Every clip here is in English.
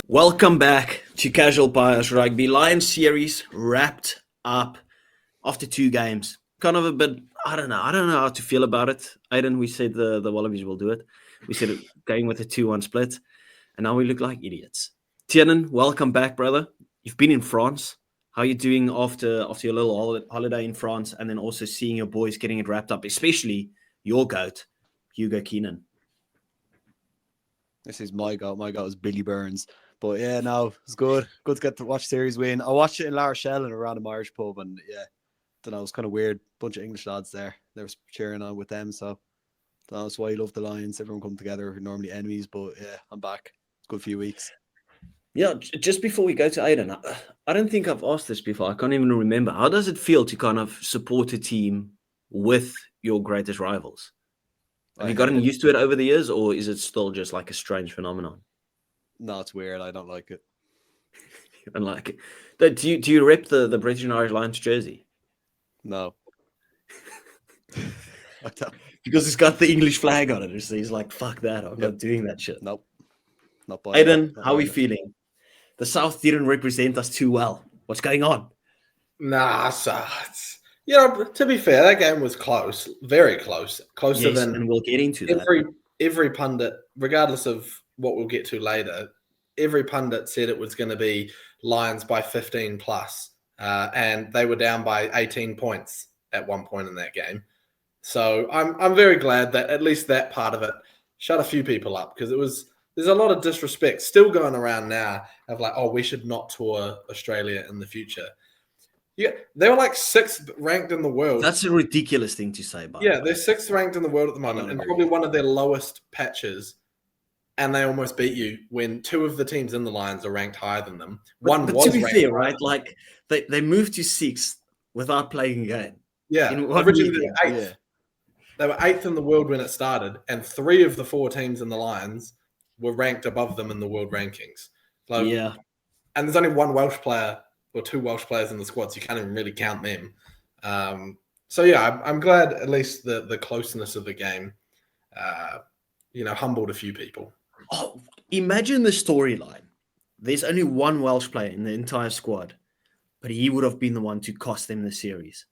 Welcome back to Casual Bias Rugby. Lions series wrapped up after 2 games. Kind of a bit, I don't know how to feel about it. Aiden, we said the Wallabies will do it. We said it going with a 2-1 split, and now we look like idiots. Tiernan, welcome back, brother. You've been in France. How are you doing after your little holiday in France, and then also seeing your boys getting it wrapped up, especially your GOAT, Hugo Keenan? This is my goat. My goat is Billy Burns. But yeah, no, it's good. Good to get to watch series win. I watched it in La Rochelle in a random Irish pub, and yeah, don't know, it was kind of weird. Bunch of English lads there. They were cheering on with them, so that's why you love the Lions. Everyone come together. We're normally enemies, but yeah, I'm back. It's a good few weeks. Yeah, just before we go to Aiden, I don't think I've asked this before. I can't even remember. How does it feel to kind of support a team with your greatest rivals? Have you gotten used to it over the years, or is it still just like a strange phenomenon? No, it's weird. I don't like it. You don't like it? Do you rep the British and Irish Lions jersey? No. I don't. Because it's got the English flag on it. So he's like, fuck that. I'm not doing that shit. Nope. Not buying Aiden, how are we feeling? The South didn't represent us too well. What's going on? Nah, so to be fair, that game was close, very close, closer than. And we'll get into that. Every pundit, regardless of what we'll get to later, every pundit said it was going to be Lions by 15 plus, and they were down by 18 points at one point in that game. So I'm very glad that at least that part of it shut a few people up, because there's a lot of disrespect still going around now of like, oh, we should not tour Australia in the future. Yeah, they were like 6th ranked in the world. That's a ridiculous thing to say, by the way. They're 6th ranked in the world at the moment, and probably one of their lowest patches. And they almost beat you when 2 of the teams in the Lions are ranked higher than them. But to be fair, right? Like they moved to 6th without playing a game. Yeah, originally they were 8th. Yeah. They were 8th in the world when it started, and 3 of the 4 teams in the Lions were ranked above them in the world rankings. So, yeah, and there's only 1 Welsh player or 2 Welsh players in the squad, so you can't even really count them. So yeah, I'm glad at least the closeness of the game, humbled a few people. Oh, imagine the storyline. There's only 1 Welsh player in the entire squad, but he would have been the one to cost them the series.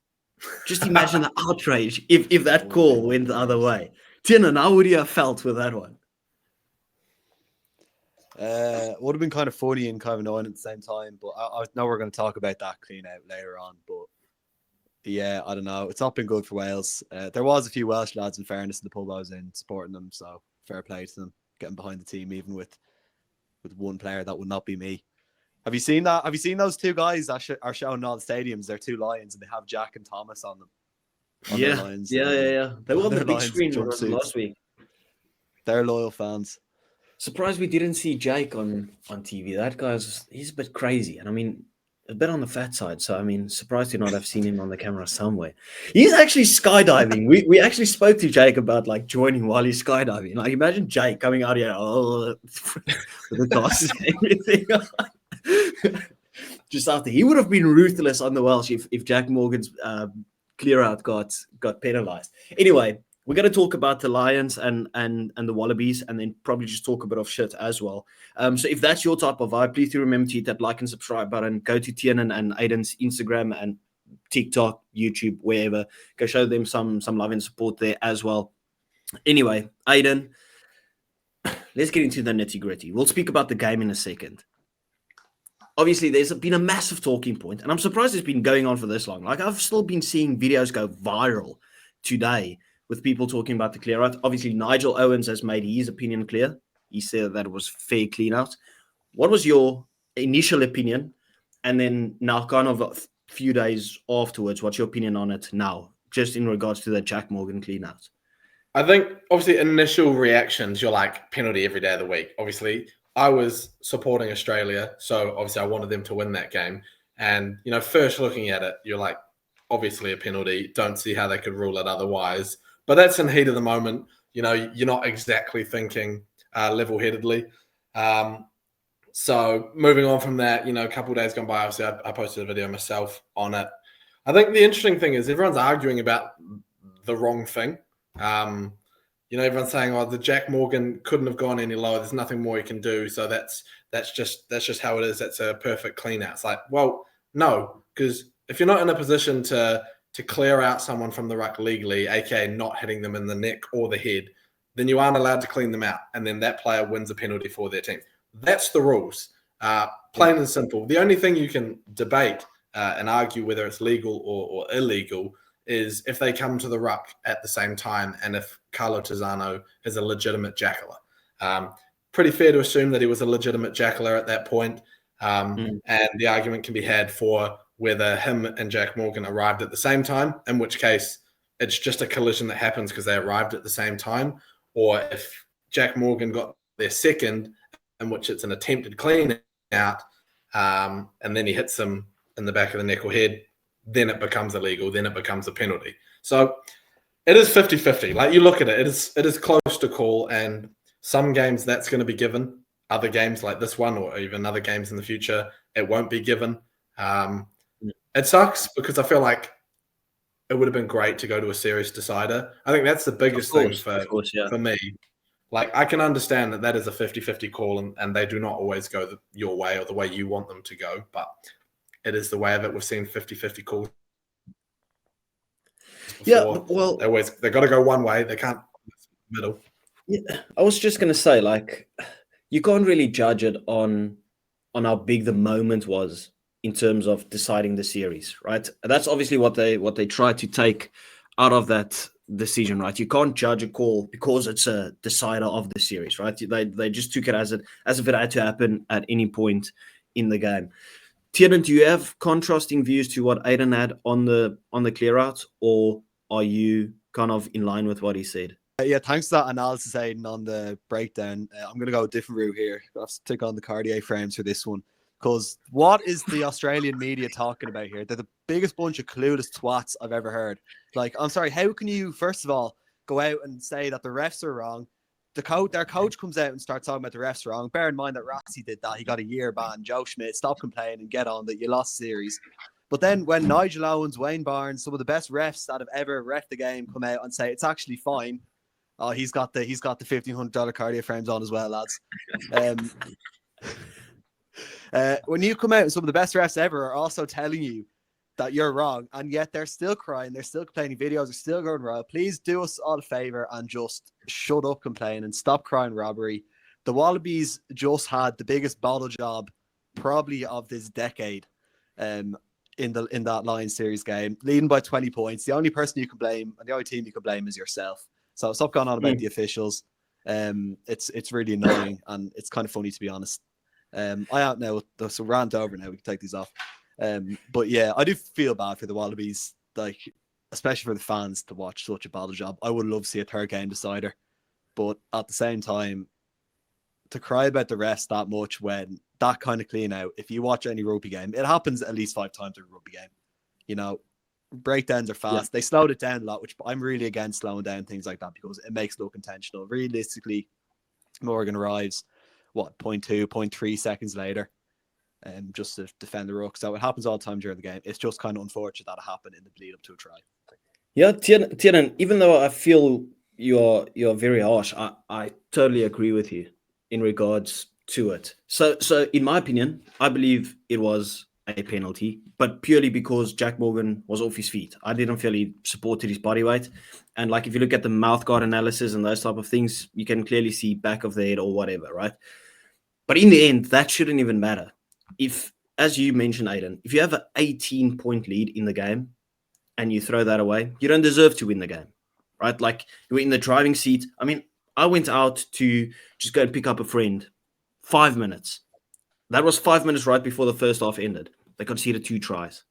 Just imagine the outrage if that call went the other way. Tiernan, how would you have felt with that one? Would have been kind of funny and kind of annoying at the same time, but I know we're going to talk about that clean out later on. But yeah, I don't know. It's not been good for Wales. There was a few Welsh lads, in fairness, in the pub I was in, supporting them, so fair play to them, getting behind the team, even with 1 player that would not be me. Have you seen that? Have you seen those 2 guys that are showing all the stadiums? They're 2 Lions, and they have Jack and Thomas on them. Yeah. They were on the big screen last week. They're loyal fans. Surprised we didn't see Jake on TV. That he's a bit crazy, and I mean, a bit on the fat side. So I mean, surprised to not have seen him on the camera somewhere. He's actually skydiving. We actually spoke to Jake about like joining while he's skydiving. Like, imagine Jake coming out here, with the glasses and everything. Just after, he would have been ruthless on the Welsh if Jack Morgan's clear out got penalized. Anyway, we're going to talk about the Lions and the Wallabies, and then probably just talk a bit of shit as well. So if that's your type of vibe, please do remember to hit that like and subscribe button. Go to Tiernan and Aiden's Instagram and TikTok, YouTube, wherever. Go show them some love and support there as well. Anyway, Aiden, let's get into the nitty-gritty. We'll speak about the game in a second. Obviously, there's been a massive talking point, and I'm surprised it's been going on for this long. Like, I've still been seeing videos go viral today with people talking about the clear out. Obviously, Nigel Owens has made his opinion clear. He said that it was fair clean out. What was your initial opinion? And then now, kind of a few days afterwards, what's your opinion on it now, just in regards to the Jack Morgan clean out? I think, obviously, initial reactions, you're like, penalty every day of the week. Obviously, I was supporting Australia, so obviously I wanted them to win that game. And, first looking at it, you're like, obviously a penalty. Don't see how they could rule it otherwise. But that's in heat of the moment. You're not exactly thinking level-headedly. So moving on from that, a couple of days gone by, obviously I posted a video myself on it. I think the interesting thing is everyone's arguing about the wrong thing. Everyone's saying, "Oh, the Jack Morgan couldn't have gone any lower. There's nothing more he can do." So that's just how it is. That's a perfect clean out. It's like, well, no, because if you're not in a position to clear out someone from the ruck legally, aka not hitting them in the neck or the head, then you aren't allowed to clean them out, and then that player wins a penalty for their team. That's the rules, plain and simple. The only thing you can debate and argue whether it's legal or illegal is if they come to the ruck at the same time and if Carlo Tizzano is a legitimate jackler. Pretty fair to assume that he was a legitimate jackler at that point, and the argument can be had for whether him and Jack Morgan arrived at the same time, in which case it's just a collision that happens because they arrived at the same time, or if Jack Morgan got their second, in which it's an attempted clean out, and then he hits him in the back of the neck or head, then it becomes illegal, then it becomes a penalty. So it is 50-50. Like, you look at it, it is close to call, and some games that's going to be given. Other games like this one, or even other games in the future, it won't be given. It sucks because I feel like it would have been great to go to a series decider. I think that's the biggest thing for me. Like, I can understand that is a 50-50 call, and they do not always go your way or the way you want them to go, but it is the way of it. We've seen 50-50 calls before. Yeah, well, they got to go one way. They can't middle. Yeah, I was just going to say, like, you can't really judge it on how big the moment was in terms of deciding the series, right? That's obviously what they try to take out of that decision, right? You can't judge a call because it's a decider of the series, right? They just took it as if it had to happen at any point in the game. Tiernan, do you have contrasting views to what Aiden had on the clear out, or are you kind of in line with what he said? Yeah, thanks for that analysis, Aiden, on the breakdown. I'm going to go a different route here. I'll have to take on the Cartier frames for this one. Because what is the Australian media talking about here? They're the biggest bunch of clueless twats I've ever heard. Like, I'm sorry, how can you, first of all, go out and say that the refs are wrong? Their coach comes out and starts talking about the refs wrong. Bear in mind that Rassi did that. He got a year ban. Joe Schmidt, stop complaining, get on that you lost the series. But then when Nigel Owens, Wayne Barnes, some of the best refs that have ever ref the game come out and say it's actually fine. Oh, he's got the $1,500 cardio frames on as well, lads. When you come out and some of the best refs ever are also telling you that you're wrong, and yet they're still crying, they're still complaining, videos are still going viral. Please do us all a favor and just shut up complaining and stop crying robbery. The Wallabies just had the biggest bottle job probably of this decade in that Lions series game, leading by 20 points. The only person you can blame and the only team you can blame is yourself. So stop going on about the officials. It's really annoying, and it's kind of funny, to be honest. I out now, so rant over now. We can take these off. But yeah, I do feel bad for the Wallabies, like, especially for the fans, to watch such a bottle job. I would love to see a third game decider, but at the same time, to cry about the rest that much when that kind of clean out, if you watch any rugby game, it happens at least 5 times in a rugby game. You know, breakdowns are fast. Yeah. They slowed it down a lot, which I'm really against slowing down things like that because it makes it look intentional. Realistically, Morgan arrives, 0.2, 0.3 seconds later, just to defend the ruck. So it happens all the time during the game. It's just kind of unfortunate that it happened in the lead up to a try. Yeah, Tiernan, even though I feel you're very harsh, I totally agree with you in regards to it. So in my opinion, I believe it was a penalty, but purely because Jack Morgan was off his feet. I didn't feel he supported his body weight. And like, if you look at the mouth guard analysis and those type of things, you can clearly see back of the head or whatever, right? But in the end, that shouldn't even matter. If, as you mentioned, Aiden, if you have an 18-point lead in the game and you throw that away, you don't deserve to win the game, right? Like, you were in the driving seat. I mean, I went out to just go and pick up a friend. 5 minutes. That was 5 minutes right before the first half ended. They conceded 2 tries.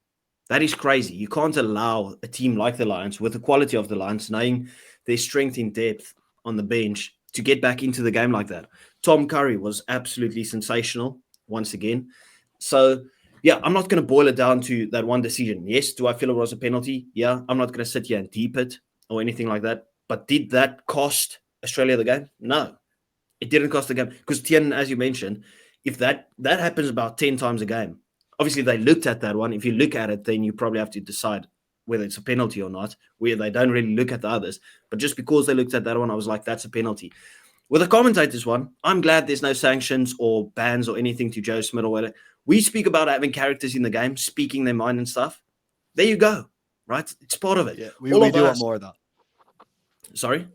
That is crazy. You can't allow a team like the Lions, with the quality of the Lions, knowing their strength in depth on the bench, to get back into the game like that. Tom Curry was absolutely sensational once again. So, yeah, I'm not going to boil it down to that one decision. Yes, do I feel it was a penalty? Yeah, I'm not going to sit here and deep it or anything like that. But did that cost Australia the game? No, it didn't cost the game. Because Tien, as you mentioned, if that happens about 10 times a game, obviously they looked at that one. If you look at it, then you probably have to decide whether it's a penalty or not, where they don't really look at the others. But just because they looked at that one, I was like, that's a penalty. With the commentators one, I'm glad there's no sanctions or bans or anything to Joe Smith or whatever. We speak about having characters in the game, speaking their mind and stuff. There you go, right? It's part of it. Yeah, we do want more of that. Sorry?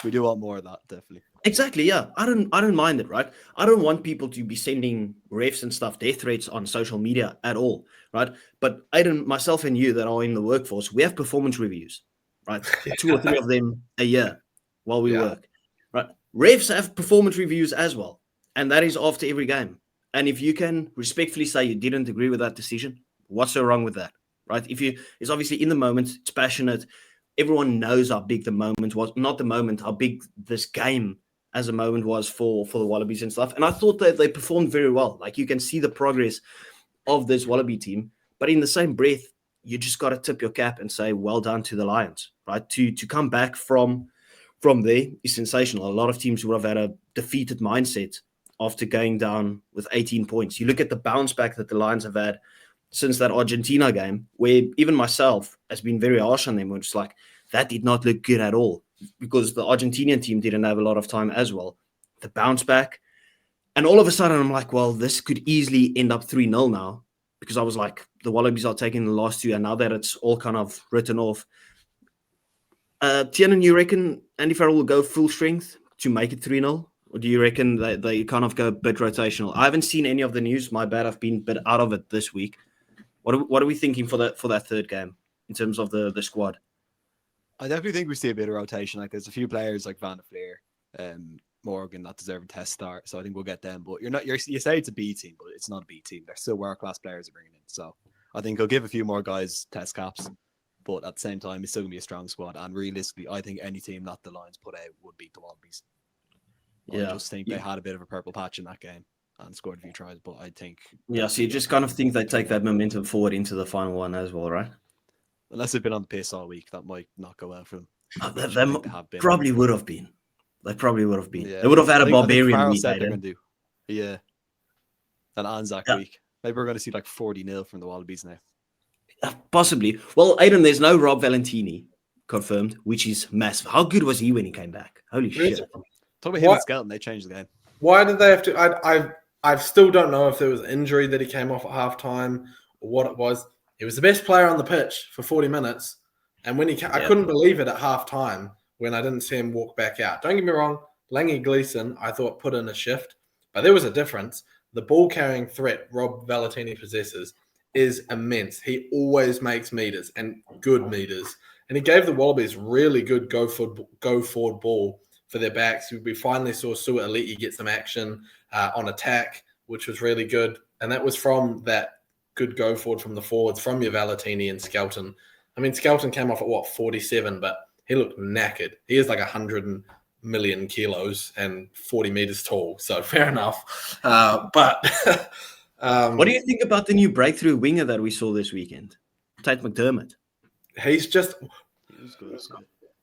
We do want more of that, definitely. Exactly, yeah. I don't mind it, right? I don't want people to be sending refs and stuff, death threats on social media at all, right? But Aiden, myself and you that are in the workforce, we have performance reviews, right? 2 or 3 of them a year while we work, right? Refs have performance reviews as well, and that is after every game. And if you can respectfully say you didn't agree with that decision, what's so wrong with that, right? It's obviously in the moment, it's passionate. Everyone knows how big the moment was, not the moment, how big this game as a moment was for the Wallabies and stuff. And I thought that they performed very well. Like, you can see the progress of this Wallaby team, but in the same breath, you just got to tip your cap and say, well done to the Lions, right? To come back from there is sensational. A lot of teams would have had a defeated mindset after going down with 18 points. You look at the bounce back that the Lions have had since that Argentina game, where even myself has been very harsh on them. We're just like, that did not look good at all, because the Argentinian team didn't have a lot of time as well. The bounce back. And all of a sudden, I'm like, well, this could easily end up 3-0 now, because I was like, the Wallabies are taking the last 2, and now that it's all kind of written off. Tiernan, you reckon Andy Farrell will go full strength to make it 3-0? Or do you reckon they kind of go a bit rotational? I haven't seen any of the news. My bad, I've been a bit out of it this week. What are we thinking for that third game in terms of the squad? I definitely think we see a bit of rotation. Like, there's a few players like Van der Fleer, Morgan that deserve a test start, so I think we'll get them. But you say it's a B team, but it's not a B team. They're still world class players bringing in. So I think he'll give a few more guys test caps, but at the same time, it's still gonna be a strong squad. And realistically, I think any team that the Lions put out would beat the Wallabies. I just think they had a bit of a purple patch in that game and scored a few tries, but I think so you just kind of think they take that momentum forward into the final one as well, right? Unless they've been on the piss all week, that might not go well for them. They probably would have been. They probably would have been. Yeah. They would have had a barbarian Farrell week. said they're going to do. Yeah. And Anzac week. Maybe we're going to see like 40-0 from the Wallabies now. Possibly. Well, Aiden, there's no Rob Valentini confirmed, which is massive. How good was he when he came back? Holy shit. Talk about him and Skelton, they changed the game. Why did they have to? I still don't know if there was an injury that he came off at halftime or what it was. He was the best player on the pitch for 40 minutes. And when I couldn't believe it at halftime when I didn't see him walk back out. Don't get me wrong, Lange Gleeson, I thought, put in a shift, but there was a difference. The ball carrying threat Rob Valentini possesses is immense. He always makes meters and good meters. And he gave the Wallabies really good go forward ball for their backs. We finally saw Sua Aliti get some action on attack, which was really good. And that was from that good go forward from the forwards, from your Valentini and Skelton. I mean, Skelton came off at 47, but he looked knackered. He is like 100 million kilos and 40 meters tall. So fair enough. But what do you think about the new breakthrough winger that we saw this weekend? Tate McDermott. He's just...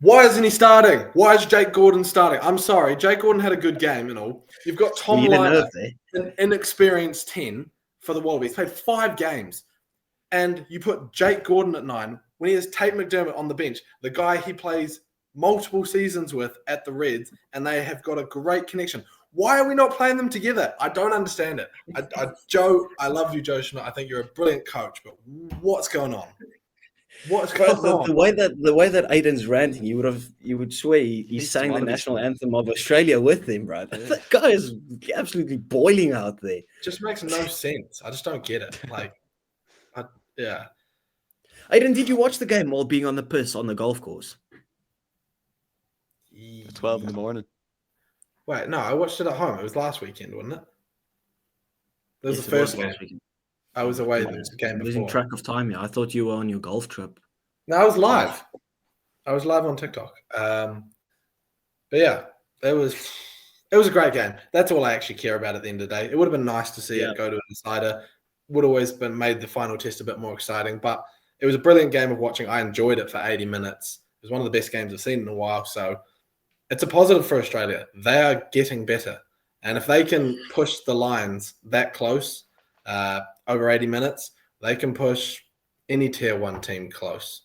Why isn't he starting? Why is Jake Gordon starting? I'm sorry. Jake Gordon had a good game and all. You've got Tom Liner, an inexperienced 10 for the Wallabies. Played 5 games. And you put Jake Gordon at 9 when he has Tate McDermott on the bench, the guy he plays multiple seasons with at the Reds, and they have got a great connection. Why are we not playing them together? I don't understand it. Joe, I love you, Joe Schmidt. I think you're a brilliant coach, but what's going on? What's going on? The way that Aiden's ranting, you would swear he sang the national anthem of Australia with him, bro. Yeah. That guy is absolutely boiling out there. It just makes no sense. I just don't get it. Yeah. Aiden, did you watch the game while being on the piss on the golf course? 12 in the morning. Wait, no, I watched it at home. It was last weekend, wasn't it? That was the first game. I was away the game before. Losing track of time, yeah. I thought you were on your golf trip. No, I was live. I was live on TikTok. But yeah, it was a great game. That's all I actually care about at the end of the day. It would have been nice to see it go to an decider. Would always been made the final test a bit more exciting, but it was a brilliant game of watching. I enjoyed it for 80 minutes. It was one of the best games I've seen in a while. So it's a positive for Australia. They are getting better. And if they can push the Lions that close over 80 minutes, they can push any tier 1 team close.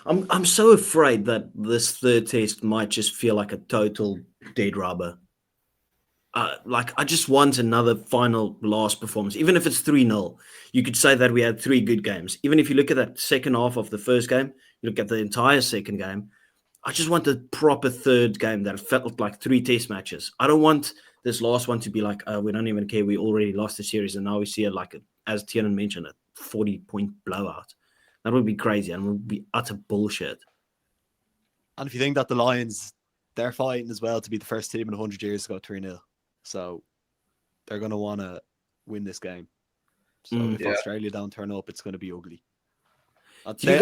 I'm so afraid that this third test might just feel like a total dead rubber. Like I just want another final last performance, even if it's 3-0. You could say that we had 3 good games. Even if you look at that second half of the first game, you look at the entire second game. I just want a proper third game that felt like 3 test matches. I don't want this last one to be like, we don't even care. We already lost the series, and now we see it like, as Tiernan mentioned, a 40-point blowout. That would be crazy and would be utter bullshit. And if you think that the Lions, they're fighting as well to be the first team in 100 years to go 3-0. So they're going to want to win this game. So if Australia don't turn up, it's going to be ugly. They've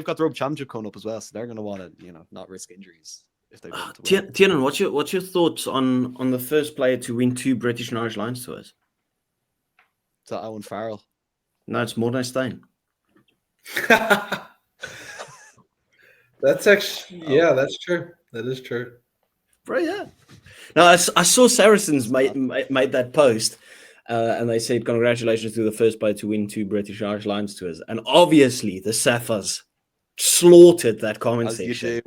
got the Rugby Championship coming up as well, so they're going to want to, not risk injuries if they want to win. Tiernan, what's your thoughts on the first player to win 2 British and Irish Lions tours? Is that Owen Farrell? No, it's Morné Steyn. That's actually, that's true. That is true. Bro, yeah. No, I saw Saracens made that post, and they said, congratulations to the first player to win 2 British Irish Lions tours. And obviously, the Saffers slaughtered that comment section.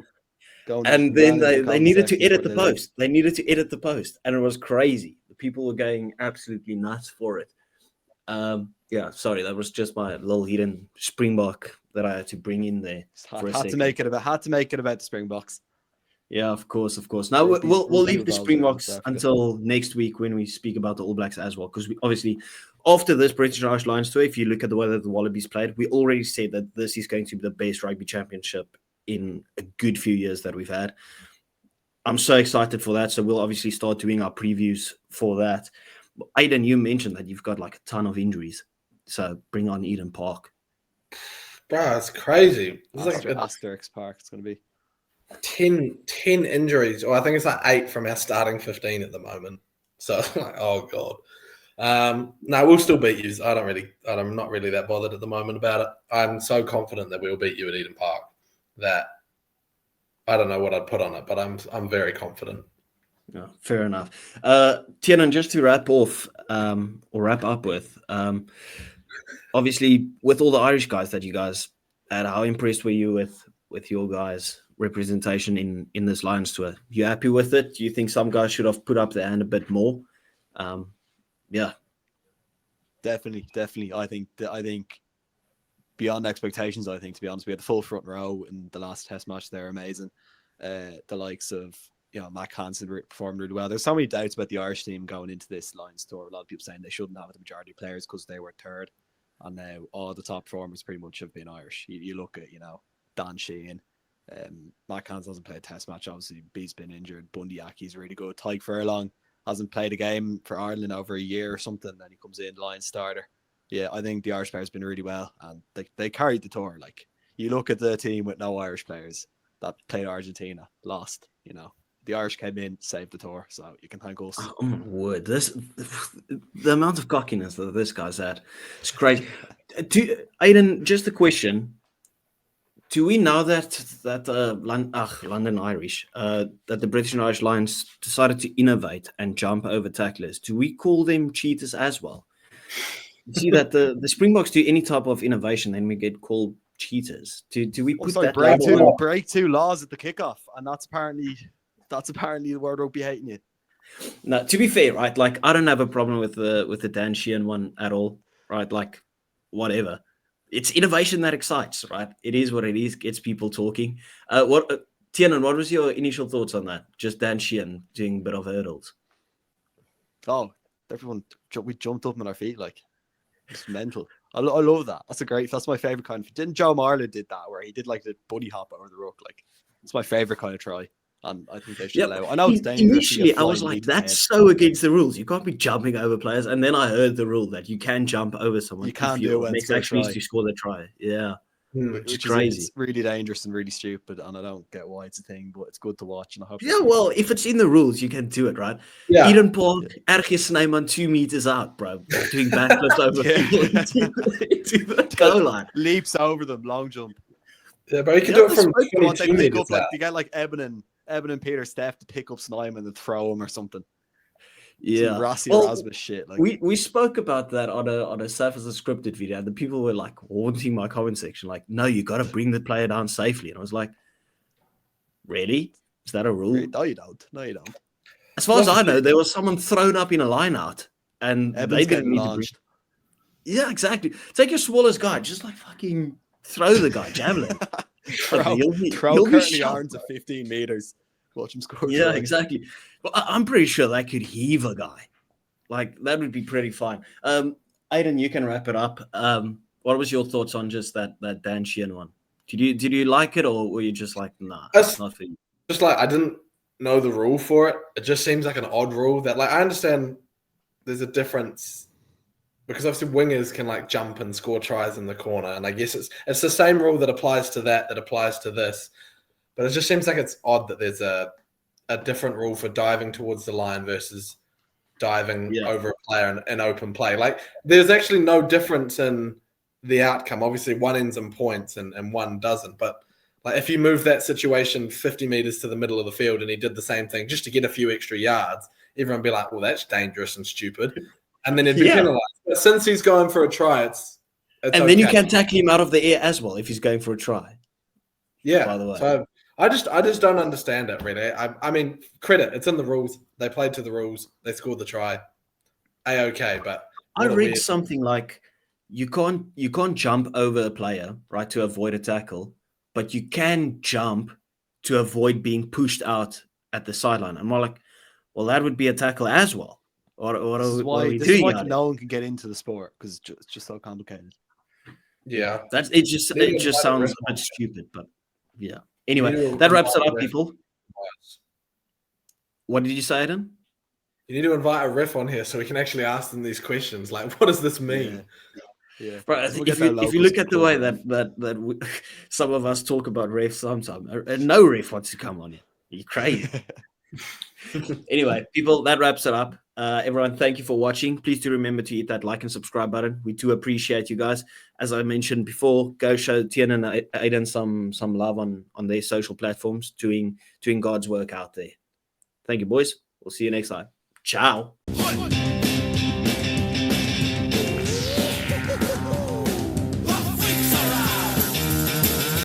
And then they needed to edit the post. They needed to edit the post, and it was crazy. The people were going absolutely nuts for it. Sorry, that was just my little hidden Springbok that I had to bring in there. Had to make it about the Springboks. Yeah, of course. Now we'll leave the Springboks until next week when we speak about the All Blacks as well, because we obviously after this British and Irish Lions tour, if you look at the way that the Wallabies played, we already said that this is going to be the best rugby championship in a good few years that we've had. I'm so excited for that. So we'll obviously start doing our previews for that. Aidan, you mentioned that you've got like a ton of injuries, so bring on Eden Park. Bro, it's crazy. It's like Asterix Park. It's going to be 10 injuries, or I think it's like 8 from our starting 15 at the moment. So like, oh god. No, we'll still beat you. I'm not really that bothered at the moment about it. I'm so confident that we'll beat you at Eden Park that I don't know what I'd put on it, but I'm very confident. No, fair enough. Tiernan, just to wrap up with, obviously with all the Irish guys that you guys had, how impressed were you with your guys' representation in this Lions tour? You happy with it? Do you think some guys should have put up their hand a bit more? Definitely. I think beyond expectations. I think, to be honest, we had the full front row in the last Test match. They're amazing. The likes of Mac Hansen performed really well. There's so many doubts about the Irish team going into this Lions tour. A lot of people saying they shouldn't have the majority of players because they were third, and now all the top performers pretty much have been Irish. You look at Dan Sheehan. Matt Hansen hasn't played a Test match. Obviously, B's been injured. Bundy Aki's really good. Tyke Furlong hasn't played a game for Ireland over a year or something, and he comes in Lions starter. Yeah, I think the Irish players been really well, and they carried the tour. Like, you look at the team with no Irish players that played Argentina, lost. The Irish came in, saved the tour, so you can thank us. Oh my word! The amount of cockiness that this guy's had, it's crazy. Aidan, just a question: do we know that London Irish, that the British and Irish Lions decided to innovate and jump over tacklers? Do we call them cheaters as well? You see that the Springboks do any type of innovation, then we get called cheaters. Do we put that break two laws at the kickoff, and that's apparently the World Rugby hating you. No, to be fair, right? Like, I don't have a problem with the Dan Sheehan one at all, right? Like, whatever. It's innovation that excites, right? It is what it is. Gets people talking. Tiernan, what was your initial thoughts on that? Just Dan Sheehan doing a bit of hurdles. Oh, we jumped up on our feet, like, it's mental. I love that. That's my favorite kind of. Didn't Joe Marler did that where he did like the bunny hop over the ruck? Like, it's my favorite kind of try. And I think they should allow. I know it's dangerous. Initially, I was like, that's so against the rules. You can't be jumping over players. And then I heard the rule that you can jump over someone. You can't do it. Makes actually to score the try. Yeah. Which is crazy. It's really dangerous and really stupid. And I don't get why it's a thing, but it's good to watch. And I hope. Yeah, well, if it's in the rules, you can do it, right? Yeah. Eden Park, ergens name on 2 meters out, bro. Doing backflips over people into the goal line. Leaps over them, long jump. Yeah, but you can do it from 22 meters out. You get like Eben and Peter Steph to pick up Snyman and throw him or something. Yeah. Rossi Well, Erasmus shit. Like, we spoke about that on a Surf as a Scripted video, and the people were like haunting my comment section, like, no, you got to bring the player down safely. And I was like, really? Is that a rule? no, you don't. No, you don't. As far as I know, there was someone thrown up in a line out, and Evans they getting didn't need launched. to bring. Yeah, exactly. Take your smallest guy, just like fucking throw the guy, javelin. Throw He'll be Curtly shot, Arns at 15 meters. Watch him score. Yeah, try. exactly. Well, I'm pretty sure they could heave a guy. Like, that would be pretty fine. Aiden, you can wrap it up. What was your thoughts on just that Dan Sheehan one? Did you like it, or were you just like, nah, it's not for you? Just like, I didn't know the rule for it. It just seems like an odd rule that, like, I understand there's a difference because obviously wingers can like jump and score tries in the corner, and I guess it's the same rule that applies to that applies to this, but it just seems like it's odd that there's a different rule for diving towards the line versus diving over a player in open play. Like, there's actually no difference in the outcome. Obviously, one ends in points and one doesn't, but like, if you move that situation 50 meters to the middle of the field and he did the same thing just to get a few extra yards, everyone would be like, well, that's dangerous and stupid. And then he'd be penalized. But since he's going for a try, it's and then you can tackle him out of the air as well if he's going for a try. Yeah. By the way. So I just don't understand it, really. I mean, credit. It's in the rules. They played to the rules. They scored the try. A-okay, but I read something like you can't jump over a player, right, to avoid a tackle, but you can jump to avoid being pushed out at the sideline. I'm more like, well, that would be a tackle as well. What are we doing? Why no one can get into the sport, because it's just so complicated. Yeah, it just sounds a bit stupid, but yeah. Anyway, that wraps it up, people. What did you say, Aiden? You need to invite a ref on here so we can actually ask them these questions. Like, what does this mean? Yeah. Right, if you look at the way that some of us talk about refs sometimes, no ref wants to come on here. You're crazy. Anyway, people, that wraps it up. Everyone, thank you for watching. Please do remember to hit that like and subscribe button. We do appreciate you guys. As I mentioned before, go show Tien and Aiden some love on their social platforms, doing God's work out there. Thank you, boys. We'll see you next time. Ciao.